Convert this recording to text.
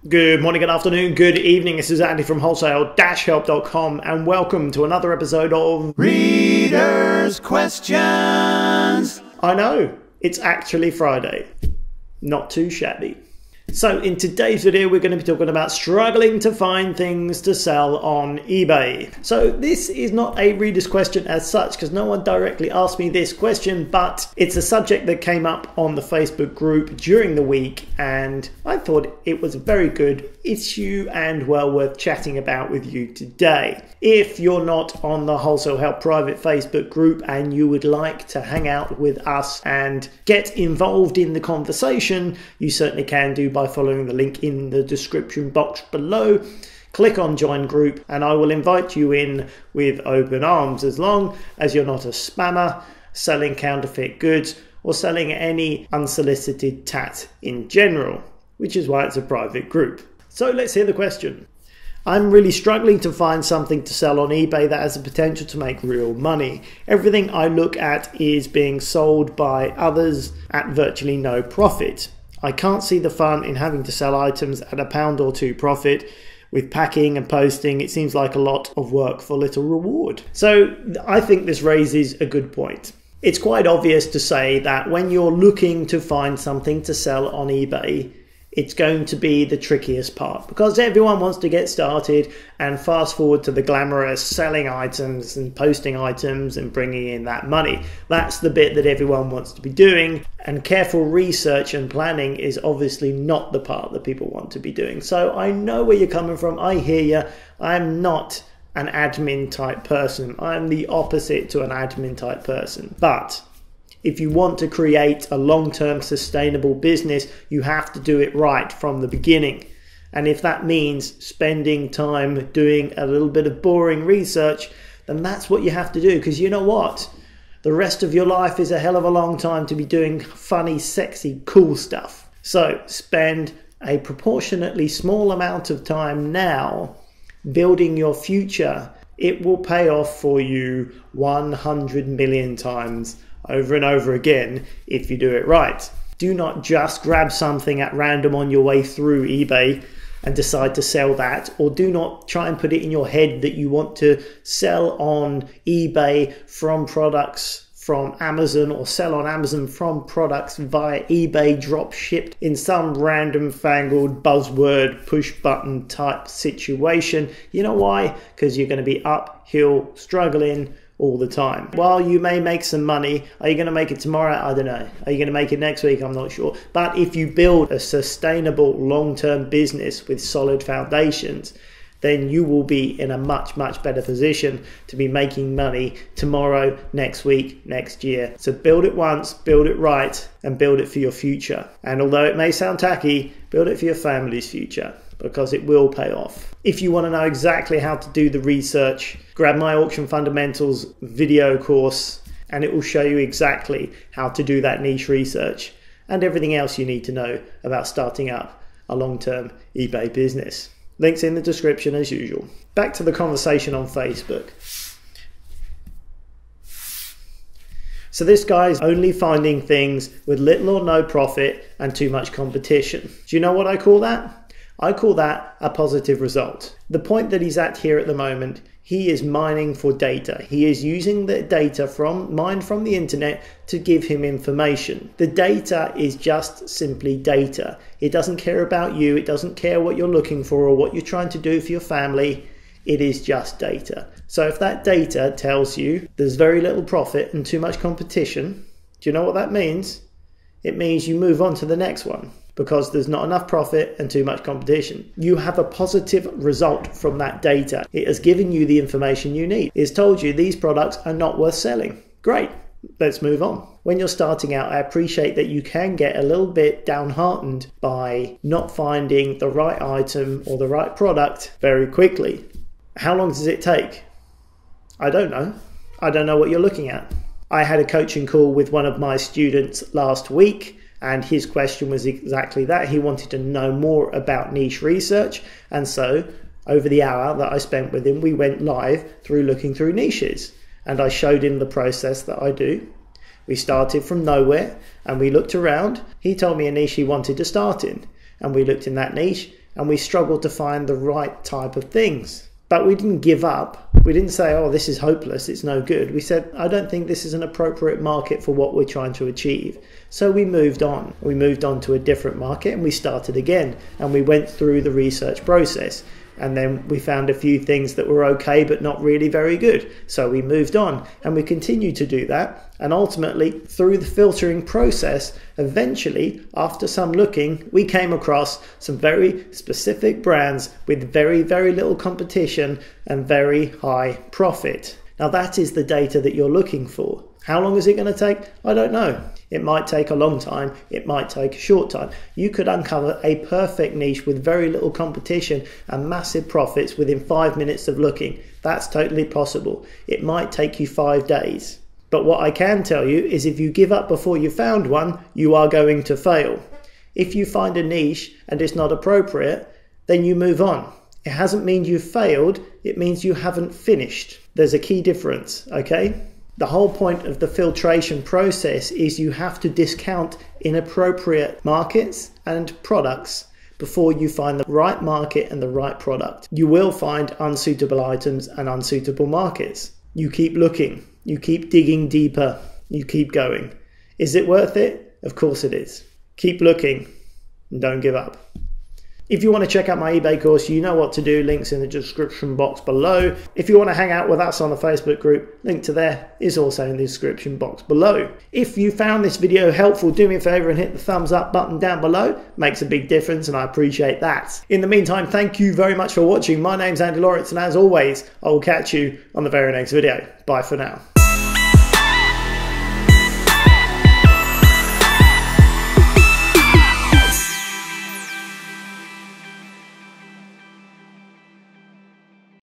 Good morning, good afternoon, good evening. This is Andy from wholesale-help.com and welcome to another episode of Reader's Questions. I know, it's actually Friday. Not too shabby. So in today's video, we're going to be talking about struggling to find things to sell on eBay. So this is not a reader's question as such, because no one directly asked me this question, but it's a subject that came up on the Facebook group during the week, and I thought it was a very good issue and well worth chatting about with you today. If you're not on the Wholesale Help private Facebook group and you would like to hang out with us and get involved in the conversation, you certainly can do by following the link in the description box below. Click on join group and I will invite you in with open arms, as long as you're not a spammer selling counterfeit goods or selling any unsolicited tat in general, which is why it's a private group. So let's hear the question. I'm really struggling to find something to sell on eBay that has the potential to make real money. Everything I look at is being sold by others at virtually no profit. I can't see the fun in having to sell items at £1 or £2 profit. With packing and posting, it seems like a lot of work for little reward. So I think this raises a good point. It's quite obvious to say that when you're looking to find something to sell on eBay, it's going to be the trickiest part, because everyone wants to get started and fast forward to the glamorous selling items and posting items and bringing in that money. That's the bit that everyone wants to be doing, and careful research and planning is obviously not the part that people want to be doing. So I know where you're coming from. I hear you. I'm not an admin type person. I'm the opposite to an admin type person. But if you want to create a long-term sustainable business, you have to do it right from the beginning. And if that means spending time doing a little bit of boring research, then that's what you have to do. Because you know what? The rest of your life is a hell of a long time to be doing funny, sexy, cool stuff. So spend a proportionately small amount of time now building your future. It will pay off for you 100 million times over and over again if you do it right. Do not just grab something at random on your way through eBay and decide to sell that, or do not try and put it in your head that you want to sell on eBay from products from Amazon, or sell on Amazon from products via eBay drop shipped in some random fangled buzzword push button type situation. You know why? Because you're going to be uphill struggling all the time. While you may make some money, are you going to make it tomorrow? I don't know. Are you going to make it next week? I'm not sure. But if you build a sustainable long-term business with solid foundations, then you will be in a much, much better position to be making money tomorrow, next week, next year. So build it once, build it right, and build it for your future. And although it may sound tacky, build it for your family's future, because it will pay off. If you want to know exactly how to do the research, grab my Auction Fundamentals video course, and it will show you exactly how to do that niche research and everything else you need to know about starting up a long-term eBay business. Links in the description as usual. Back to the conversation on Facebook. So this guy's only finding things with little or no profit and too much competition. Do you know what I call that? I call that a positive result. The point that he's at here at the moment, he is mining for data. He is using the data mined from the internet to give him information. The data is just simply data. It doesn't care about you. It doesn't care what you're looking for or what you're trying to do for your family. It is just data. So if that data tells you there's very little profit and too much competition, do you know what that means? It means you move on to the next one, because there's not enough profit and too much competition. You have a positive result from that data. It has given you the information you need. It's told you these products are not worth selling. Great, let's move on. When you're starting out, I appreciate that you can get a little bit downhearted by not finding the right item or the right product very quickly. How long does it take? I don't know. I don't know what you're looking at. I had a coaching call with one of my students last week, and his question was exactly that. He wanted to know more about niche research, and so over the hour that I spent with him, we went live through looking through niches, and I showed him the process that I do. We started from nowhere and we looked around. He told me a niche he wanted to start in, and we looked in that niche and we struggled to find the right type of things. But we didn't give up. We didn't say, oh, this is hopeless, it's no good. We said, I don't think this is an appropriate market for what we're trying to achieve. So we moved on. We moved on to a different market and we started again. And we went through the research process. And then we found a few things that were okay, but not really very good. So we moved on and we continued to do that. And ultimately, through the filtering process, eventually, after some looking, we came across some very specific brands with very, very little competition and very high profit. Now that is the data that you're looking for. How long is it going to take? I don't know. It might take a long time. It might take a short time. You could uncover a perfect niche with very little competition and massive profits within 5 minutes of looking. That's totally possible. It might take you 5 days. But what I can tell you is if you give up before you found one, you are going to fail. If you find a niche and it's not appropriate, then you move on. It hasn't mean you've failed. It means you haven't finished. There's a key difference, okay? The whole point of the filtration process is you have to discount inappropriate markets and products before you find the right market and the right product. You will find unsuitable items and unsuitable markets. You keep looking, you keep digging deeper, you keep going. Is it worth it? Of course it is. Keep looking and don't give up. If you want to check out my eBay course, you know what to do. Links in the description box below. If you want to hang out with us on the Facebook group, link to there is also in the description box below. If you found this video helpful, do me a favor and hit the thumbs up button down below. Makes a big difference and I appreciate that. In the meantime, thank you very much for watching. My name's Andy Lawrence and as always, I will catch you on the very next video. Bye for now.